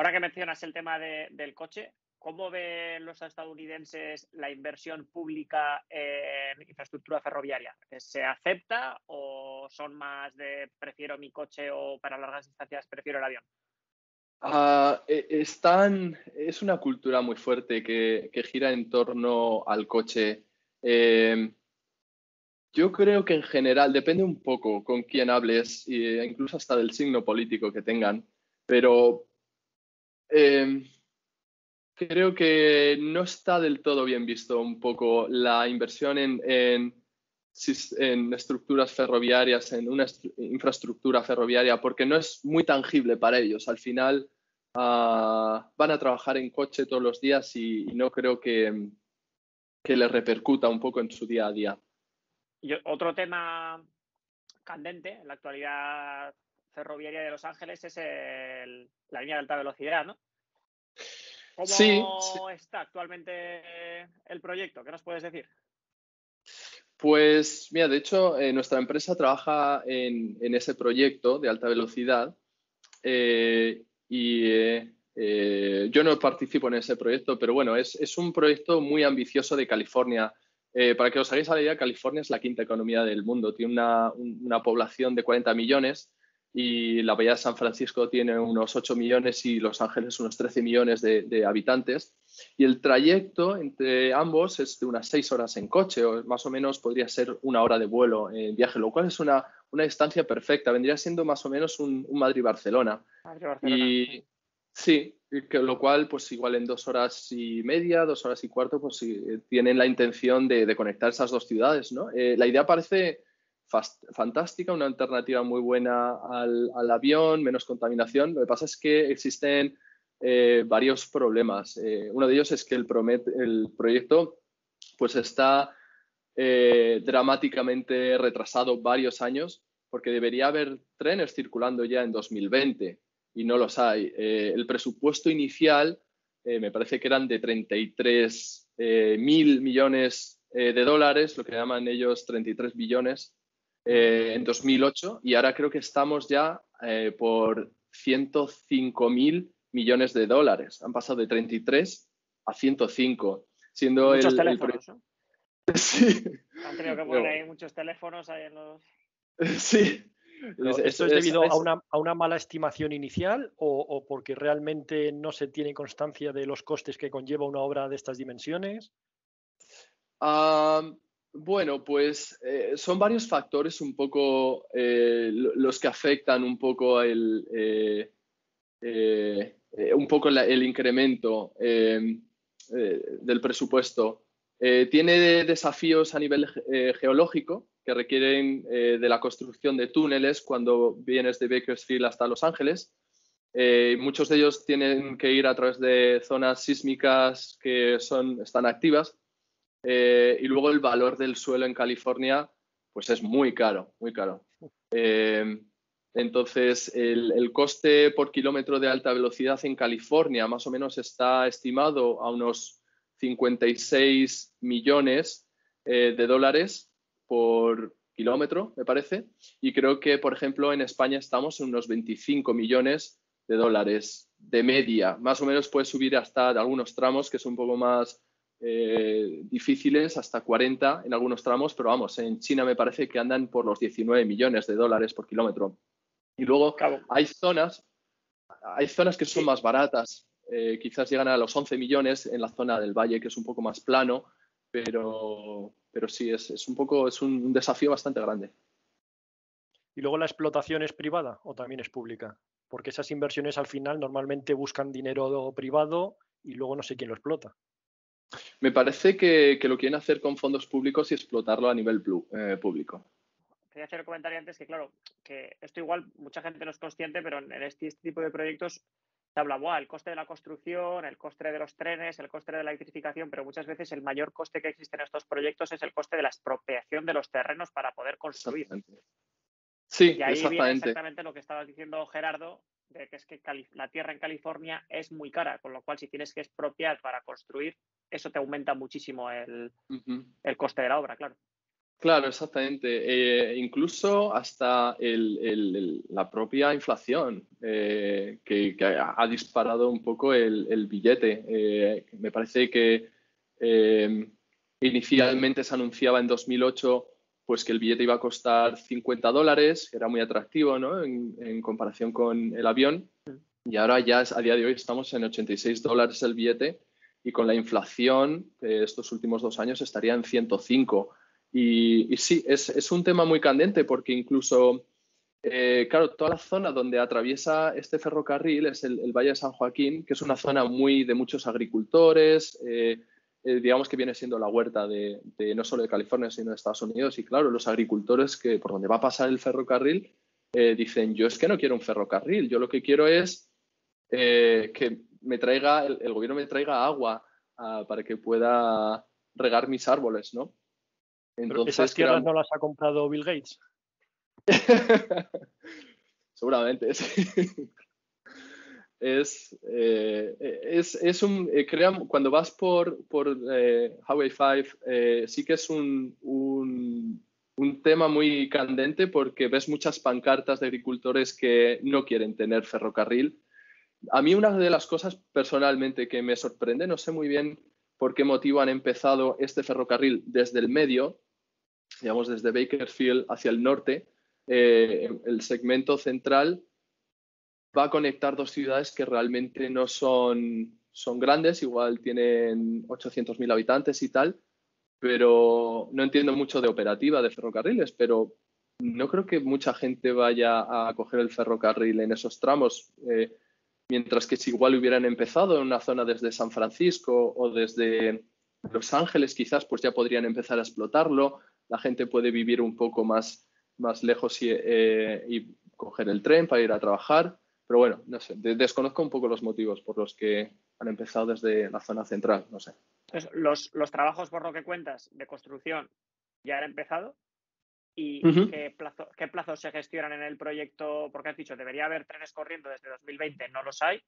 ahora que mencionas el tema del coche, ¿cómo ven los estadounidenses la inversión pública en infraestructura ferroviaria? ¿Se acepta o son más de prefiero mi coche o para largas distancias prefiero el avión? Es una cultura muy fuerte que gira en torno al coche. Eh, yo creo que en general depende un poco con quién hables, e incluso hasta del signo político que tengan, pero eh, creo que no está del todo bien visto un poco la inversión en estructuras ferroviarias, en una infraestructura ferroviaria, porque no es muy tangible para ellos. Al final van a trabajar en coche todos los días y no creo que les repercuta un poco en su día a día. Y otro tema candente en la actualidad ferroviaria de Los Ángeles es la línea de alta velocidad, ¿no? Sí, sí. ¿Cómo está actualmente el proyecto? ¿Qué nos puedes decir? Pues mira, de hecho, nuestra empresa trabaja en ese proyecto de alta velocidad. Yo no participo en ese proyecto, pero bueno, es un proyecto muy ambicioso de California. Para que os hagáis a la idea, California es la quinta economía del mundo. Tiene una población de 40 millones y la Bahía de San Francisco tiene unos 8 millones y Los Ángeles unos 13 millones de habitantes. Y el trayecto entre ambos es de unas 6 horas en coche, o más o menos podría ser una hora de vuelo en viaje, lo cual es una distancia perfecta. Vendría siendo más o menos un Madrid-Barcelona. Madrid-Barcelona. Y sí, lo cual, pues igual en 2 horas y media, 2 horas y cuarto, pues sí, tienen la intención de conectar esas dos ciudades, ¿no? La idea parece fantástica, una alternativa muy buena al avión, menos contaminación. Lo que pasa es que existen varios problemas. Uno de ellos es que el proyecto pues está dramáticamente retrasado varios años porque debería haber trenes circulando ya en 2020 y no los hay. El presupuesto inicial me parece que eran de 33 mil millones de dólares, lo que llaman ellos 33 billones en 2008 y ahora creo que estamos ya por 105 mil millones de dólares. Han pasado de 33 a 105, Y siendo muchos el teléfonos, ¿no? Sí, Han tenido que poner pero, ahí muchos teléfonos ahí en los... sí. Pero ¿esto es debido a una mala estimación inicial o porque realmente no se tiene constancia de los costes que conlleva una obra de estas dimensiones? Bueno, pues son varios factores un poco los que afectan un poco el incremento del presupuesto. Tiene desafíos a nivel geológico que requieren de la construcción de túneles cuando vienes de Bakersfield hasta Los Ángeles. Muchos de ellos tienen que ir a través de zonas sísmicas que están activas. Y luego el valor del suelo en California pues es muy caro, muy caro. Entonces, el coste por kilómetro de alta velocidad en California más o menos está estimado a unos 56 millones de dólares por kilómetro, me parece. Y creo que, por ejemplo, en España estamos en unos 25 millones de dólares de media. Más o menos puede subir hasta algunos tramos que son un poco más difíciles, hasta 40 en algunos tramos, pero vamos, en China me parece que andan por los 19 millones de dólares por kilómetro. Y luego Cabo. hay zonas que son Sí, más baratas, quizás llegan a los 11 millones en la zona del valle, que es un poco más plano, pero sí, es un desafío bastante grande. ¿Y luego la explotación es privada o también es pública? Porque esas inversiones al final normalmente buscan dinero privado y luego no sé quién lo explota. Me parece que lo quieren hacer con fondos públicos y explotarlo a nivel público. quería hacer el comentario antes que, claro, que esto igual mucha gente no es consciente, pero en este tipo de proyectos se habla, ¡buah!, el coste de la construcción, el coste de los trenes, el coste de la electrificación, pero muchas veces el mayor coste que existe en estos proyectos es el coste de la expropiación de los terrenos para poder construir. Exactamente. Sí, Y ahí viene exactamente. exactamente lo que estabas diciendo, Gerardo, de que es que la tierra en California es muy cara, con lo cual si tienes que expropiar para construir, eso te aumenta muchísimo Uh -huh. el coste de la obra, claro. Claro, exactamente. Incluso hasta la propia inflación, que ha disparado un poco el billete. Me parece que eh, inicialmente se anunciaba en 2008 pues, que el billete iba a costar $50, que era muy atractivo, ¿no? En comparación con el avión. Y ahora ya a día de hoy estamos en $86 el billete y con la inflación estos últimos 2 años estaría en 105. Y sí, es un tema muy candente porque incluso, claro, toda la zona donde atraviesa este ferrocarril es el Valle de San Joaquín, que es una zona muy de muchos agricultores, digamos que viene siendo la huerta de no solo de California, sino de Estados Unidos. Y claro, los agricultores que por donde va a pasar el ferrocarril dicen, yo es que no quiero un ferrocarril, yo lo que quiero es que me traiga, el gobierno me traiga agua para que pueda regar mis árboles, ¿no? Pero esas Entonces, tierras no las ha comprado Bill Gates. seguramente, sí. Cuando vas por Highway 5, sí que es un tema muy candente porque ves muchas pancartas de agricultores que no quieren tener ferrocarril. A mí una de las cosas personalmente que me sorprende, no sé muy bien por qué motivo han empezado este ferrocarril desde el medio, digamos desde Bakersfield hacia el norte, el segmento central va a conectar dos ciudades que realmente no son grandes, igual tienen 800.000 habitantes y tal, pero no entiendo mucho de operativa de ferrocarriles, pero no creo que mucha gente vaya a coger el ferrocarril en esos tramos. Mientras que si igual hubieran empezado en una zona desde San Francisco o desde Los Ángeles, quizás pues ya podrían empezar a explotarlo. La gente puede vivir un poco más lejos y coger el tren para ir a trabajar. Pero bueno, no sé, desconozco un poco los motivos por los que han empezado desde la zona central, no sé. Entonces, los trabajos, por lo que cuentas, de construcción ya han empezado. ¿Y Uh-huh. qué plazos se gestionan en el proyecto? Porque has dicho, debería haber trenes corriendo desde 2020, no los hay,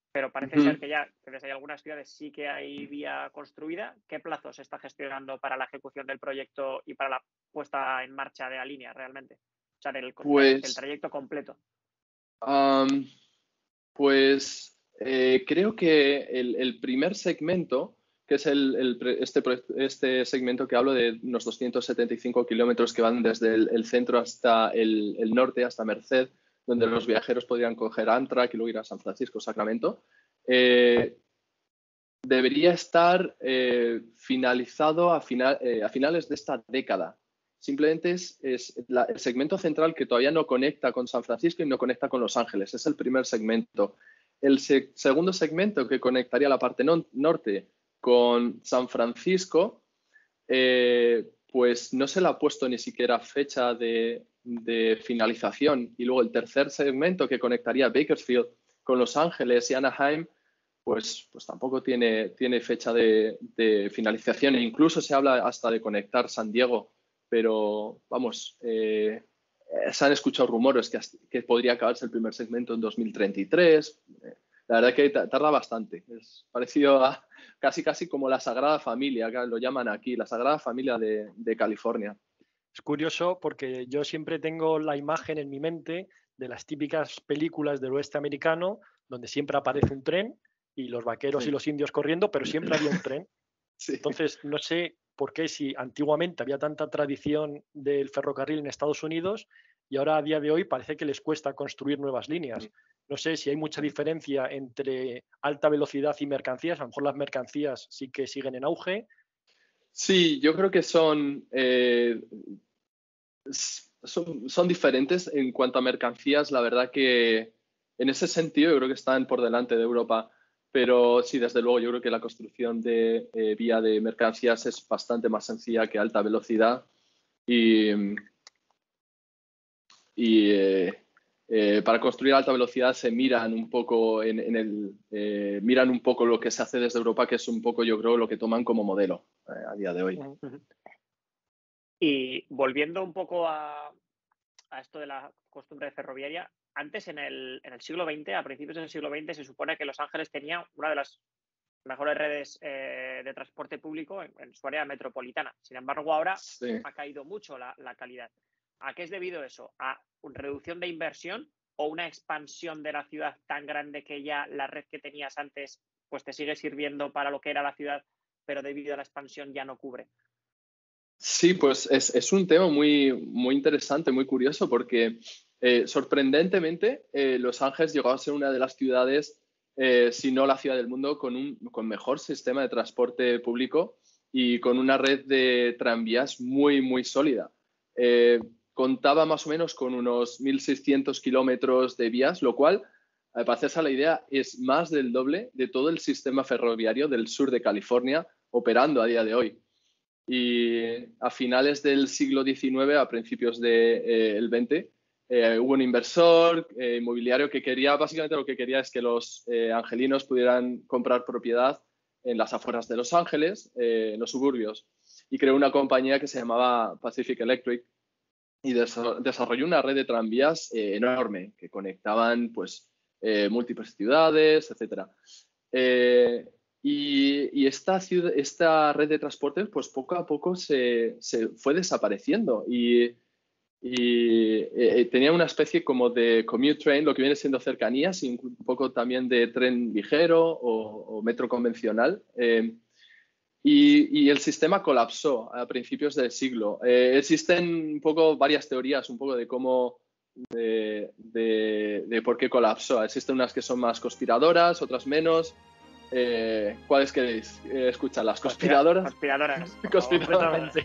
pero parece Uh-huh. ser que ya que desde algunas ciudades sí que hay vía construida. ¿Qué plazos se está gestionando para la ejecución del proyecto y para la puesta en marcha de la línea realmente? O sea, del Pues, trayecto completo. um, creo que el primer segmento, que es este segmento que hablo de unos 275 kilómetros que van desde el centro hasta el norte, hasta Merced, donde los viajeros podrían coger Amtrak y luego ir a San Francisco, Sacramento, debería estar finalizado a finales de esta década. Simplemente es el segmento central que todavía no conecta con San Francisco y no conecta con Los Ángeles. Es el primer segmento. El segundo segmento que conectaría la parte norte con San Francisco, pues no se le ha puesto ni siquiera fecha de finalización. Y luego el tercer segmento que conectaría Bakersfield con Los Ángeles y Anaheim, pues tampoco tiene fecha de finalización. E incluso se habla hasta de conectar San Diego, pero vamos, se han escuchado rumores que podría acabarse el primer segmento en 2033. La verdad que tarda bastante. Es parecido a casi como la Sagrada Familia, que lo llaman aquí, la Sagrada Familia de California. Es curioso porque yo siempre tengo la imagen en mi mente de las típicas películas del oeste americano, donde siempre aparece un tren y los vaqueros y los indios corriendo, pero siempre había un tren. Sí. Entonces, no sé por qué si antiguamente había tanta tradición del ferrocarril en Estados Unidos y ahora a día de hoy parece que les cuesta construir nuevas líneas. No sé si hay mucha diferencia entre alta velocidad y mercancías. A lo mejor las mercancías sí que siguen en auge. Sí, yo creo que son diferentes en cuanto a mercancías. La verdad que en ese sentido yo creo que están por delante de Europa. Pero sí, desde luego, yo creo que la construcción de vía de mercancías es bastante más sencilla que alta velocidad. Para construir alta velocidad se miran un poco miran un poco lo que se hace desde Europa, que es un poco, yo creo, lo que toman como modelo a día de hoy. Y volviendo un poco a esto de la costumbre ferroviaria, antes en el siglo XX, a principios del siglo XX, se supone que Los Ángeles tenía una de las mejores redes de transporte público en su área metropolitana. Sin embargo, ahora ha caído mucho la calidad. ¿A qué es debido eso? ¿A una reducción de inversión o una expansión de la ciudad tan grande que ya la red que tenías antes pues te sigue sirviendo para lo que era la ciudad, pero debido a la expansión ya no cubre? Sí, pues es un tema muy, muy interesante, muy curioso, porque sorprendentemente Los Ángeles llegó a ser una de las ciudades, si no la ciudad del mundo, con mejor sistema de transporte público y con una red de tranvías muy, muy sólida. Contaba más o menos con unos 1.600 kilómetros de vías, lo cual, para hacerse a la idea, es más del doble de todo el sistema ferroviario del sur de California operando a día de hoy. Y a finales del siglo XIX, a principios del XX, hubo un inversor inmobiliario que quería, básicamente lo que quería es que los angelinos pudieran comprar propiedad en las afueras de Los Ángeles, en los suburbios, y creó una compañía que se llamaba Pacific Electric y desarrolló una red de tranvías enorme que conectaban pues, múltiples ciudades, etc. Y esta red de transportes, pues poco a poco se fue desapareciendo y tenía una especie como de commute train, lo que viene siendo cercanías, y un poco también de tren ligero o metro convencional. Y el sistema colapsó a principios del siglo. Existen un poco varias teorías, un poco de cómo, de por qué colapsó. Existen unas que son más conspiradoras, otras menos. ¿Cuáles queréis escuchar? ¿Las conspiradoras? Conspiradoras. Conspiradoras.